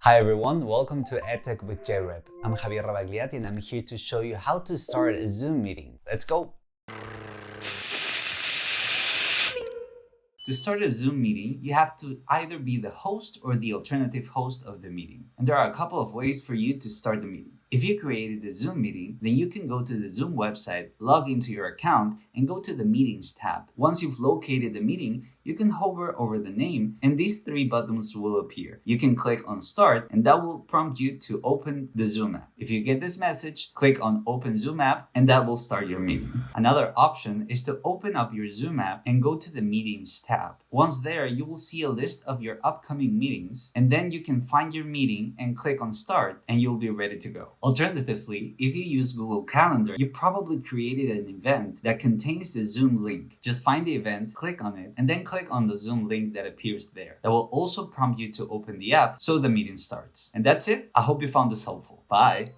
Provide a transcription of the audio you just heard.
Hi everyone, welcome to Edtech with JRep. I'm Javier Rabagliati and I'm here to show you how to start a Zoom meeting. Let's go! To start a Zoom meeting, you have to either be the host or the alternative host of the meeting. And there are a couple of ways for you to start the meeting. If you created a Zoom meeting, then you can go to the Zoom website, log into your account, and go to the Meetings tab. Once you've located the meeting, you can hover over the name and these three buttons will appear. You can click on Start and that will prompt you to open the Zoom app. If you get this message, click on Open Zoom app and that will start your meeting. Another option is to open up your Zoom app and go to the Meetings tab. Once there, you will see a list of your upcoming meetings and then you can find your meeting and click on Start and you'll be ready to go. Alternatively, if you use Google Calendar, you probably created an event that contains the Zoom link. Just find the event, click on it, and then click on the Zoom link that appears there. That will also prompt you to open the app so the meeting starts. And that's it. I hope you found this helpful. Bye!